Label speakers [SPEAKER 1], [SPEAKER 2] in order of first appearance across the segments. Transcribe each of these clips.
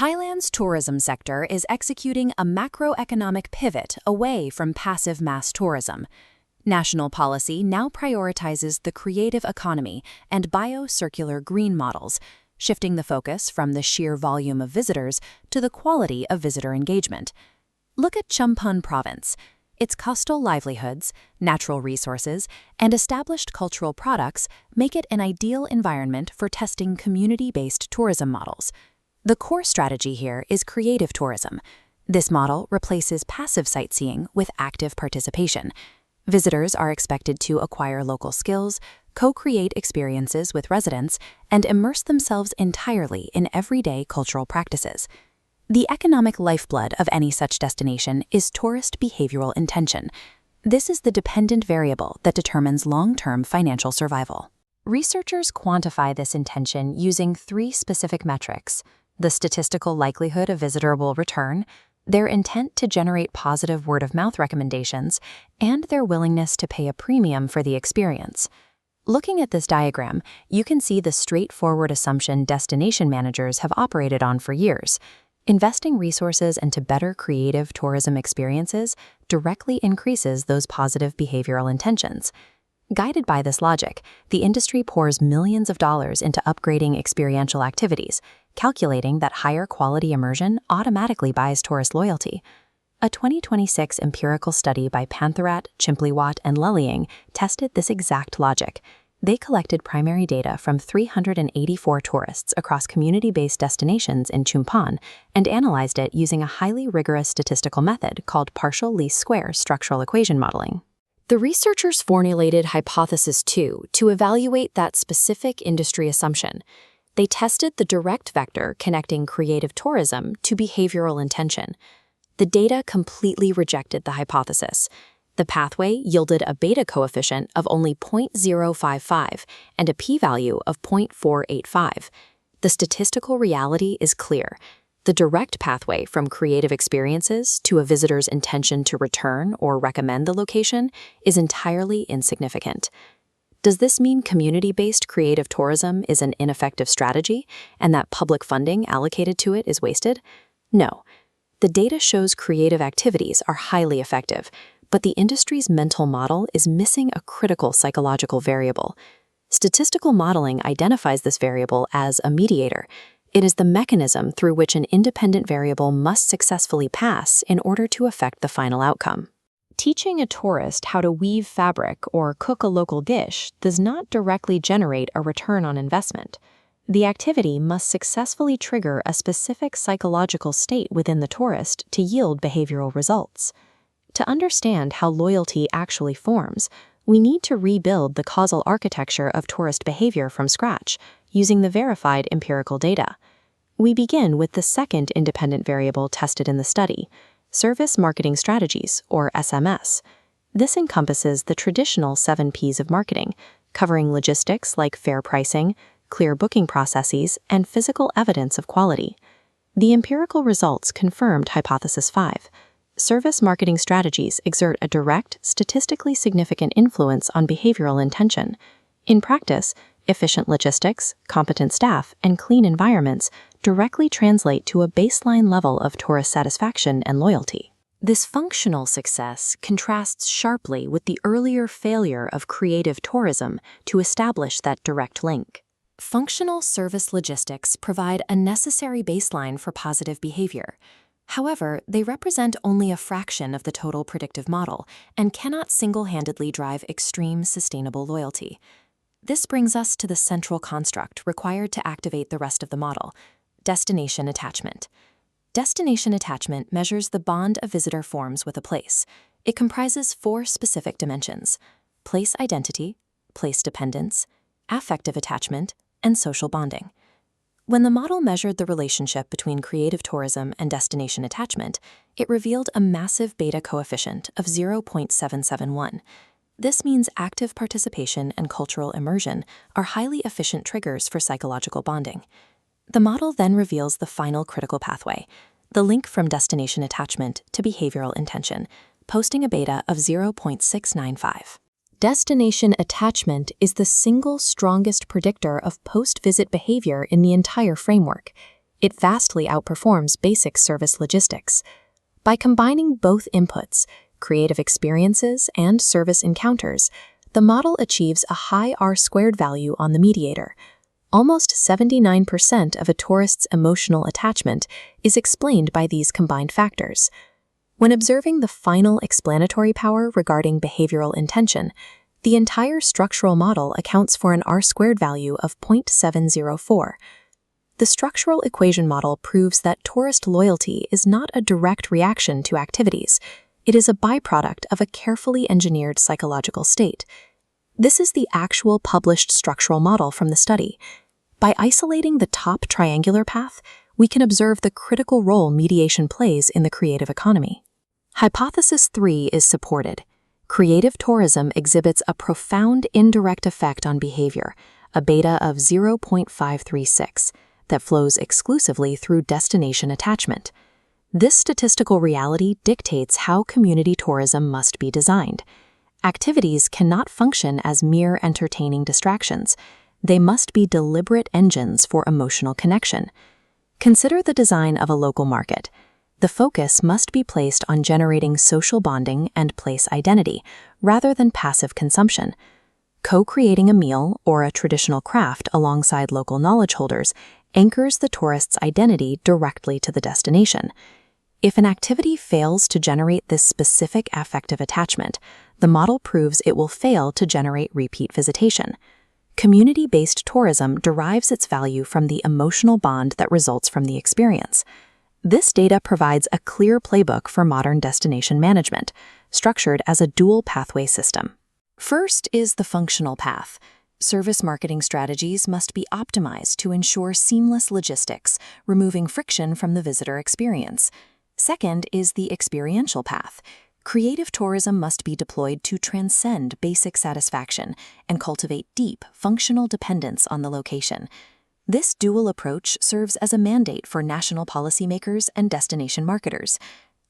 [SPEAKER 1] Thailand's tourism sector is executing a macroeconomic pivot away from passive mass tourism. National policy now prioritizes the creative economy and bio-circular green models, shifting the focus from the sheer volume of visitors to the quality of visitor engagement. Look at Chumphon Province. Its coastal livelihoods, natural resources, and established cultural products make it an ideal environment for testing community-based tourism models. The core strategy here is creative tourism. This model replaces passive sightseeing with active participation. Visitors are expected to acquire local skills, co-create experiences with residents, and immerse themselves entirely in everyday cultural practices. The economic lifeblood of any such destination is tourist behavioral intention. This is the dependent variable that determines long-term financial survival. Researchers quantify this intention using three specific metrics: the statistical likelihood of visitorable return, their intent to generate positive word-of-mouth recommendations, and their willingness to pay a premium for the experience. Looking at this diagram, you can see the straightforward assumption destination managers have operated on for years. Investing resources into better creative tourism experiences directly increases those positive behavioral intentions. Guided by this logic, the industry pours millions of dollars into upgrading experiential activities, calculating that higher quality immersion automatically buys tourist loyalty. A 2026 empirical study by Pantharat, Chimpliwat, and Lullying tested this exact logic. They collected primary data from 384 tourists across community-based destinations in Chumphon and analyzed it using a highly rigorous statistical method called partial least square structural equation modeling. The researchers formulated Hypothesis 2 to evaluate that specific industry assumption. They tested the direct vector connecting creative tourism to behavioral intention. The data completely rejected the hypothesis. The pathway yielded a beta coefficient of only 0.055 and a p-value of 0.485. The statistical reality is clear. The direct pathway from creative experiences to a visitor's intention to return or recommend the location is entirely insignificant. Does this mean community-based creative tourism is an ineffective strategy and that public funding allocated to it is wasted? No. The data shows creative activities are highly effective, but the industry's mental model is missing a critical psychological variable. Statistical modeling identifies this variable as a mediator. It is the mechanism through which an independent variable must successfully pass in order to affect the final outcome. Teaching a tourist how to weave fabric or cook a local dish does not directly generate a return on investment. The activity must successfully trigger a specific psychological state within the tourist to yield behavioral results. To understand how loyalty actually forms, we need to rebuild the causal architecture of tourist behavior from scratch, using the verified empirical data. We begin with the second independent variable tested in the study, Service Marketing Strategies, or SMS. This encompasses the traditional 7 Ps of marketing, covering logistics like fair pricing, clear booking processes, and physical evidence of quality. The empirical results confirmed Hypothesis 5. Service marketing strategies exert a direct, statistically significant influence on behavioral intention. In practice, efficient logistics, competent staff, and clean environments directly translate to a baseline level of tourist satisfaction and loyalty. This functional success contrasts sharply with the earlier failure of creative tourism to establish that direct link. Functional service logistics provide a necessary baseline for positive behavior. However, they represent only a fraction of the total predictive model and cannot single-handedly drive extreme sustainable loyalty. This brings us to the central construct required to activate the rest of the model: destination attachment. Destination attachment measures the bond a visitor forms with a place. It comprises 4 specific dimensions: place identity, place dependence, affective attachment, and social bonding. When the model measured the relationship between creative tourism and destination attachment, it revealed a massive beta coefficient of 0.771. This means active participation and cultural immersion are highly efficient triggers for psychological bonding. The model then reveals the final critical pathway, the link from destination attachment to behavioral intention, posting a beta of 0.695. Destination attachment is the single strongest predictor of post-visit behavior in the entire framework. It vastly outperforms basic service logistics. By combining both inputs, creative experiences and service encounters, the model achieves a high R-squared value on the mediator. Almost 79% of a tourist's emotional attachment is explained by these combined factors. When observing the final explanatory power regarding behavioral intention, the entire structural model accounts for an R-squared value of 0.704. The structural equation model proves that tourist loyalty is not a direct reaction to activities. It is a byproduct of a carefully engineered psychological state. This is the actual published structural model from the study. By isolating the top triangular path, we can observe the critical role mediation plays in the creative economy. Hypothesis 3 is supported. Creative tourism exhibits a profound indirect effect on behavior, a beta of 0.536, that flows exclusively through destination attachment. This statistical reality dictates how community tourism must be designed. Activities cannot function as mere entertaining distractions. They must be deliberate engines for emotional connection. Consider the design of a local market. The focus must be placed on generating social bonding and place identity, rather than passive consumption. Co-creating a meal or a traditional craft alongside local knowledge holders anchors the tourist's identity directly to the destination. If an activity fails to generate this specific affective attachment, the model proves it will fail to generate repeat visitation. Community-based tourism derives its value from the emotional bond that results from the experience. This data provides a clear playbook for modern destination management, structured as a dual pathway system. First is the functional path. Service marketing strategies must be optimized to ensure seamless logistics, removing friction from the visitor experience. Second is the experiential path. Creative tourism must be deployed to transcend basic satisfaction and cultivate deep, functional dependence on the location. This dual approach serves as a mandate for national policymakers and destination marketers.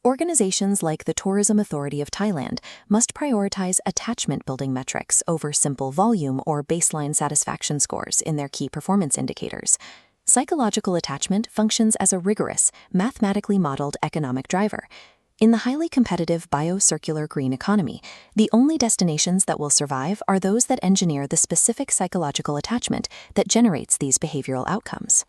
[SPEAKER 1] Organizations like the Tourism Authority of Thailand must prioritize attachment-building metrics over simple volume or baseline satisfaction scores in their key performance indicators. Psychological attachment functions as a rigorous, mathematically modeled economic driver. In the highly competitive bio-circular green economy, the only destinations that will survive are those that engineer the specific psychological attachment that generates these behavioral outcomes.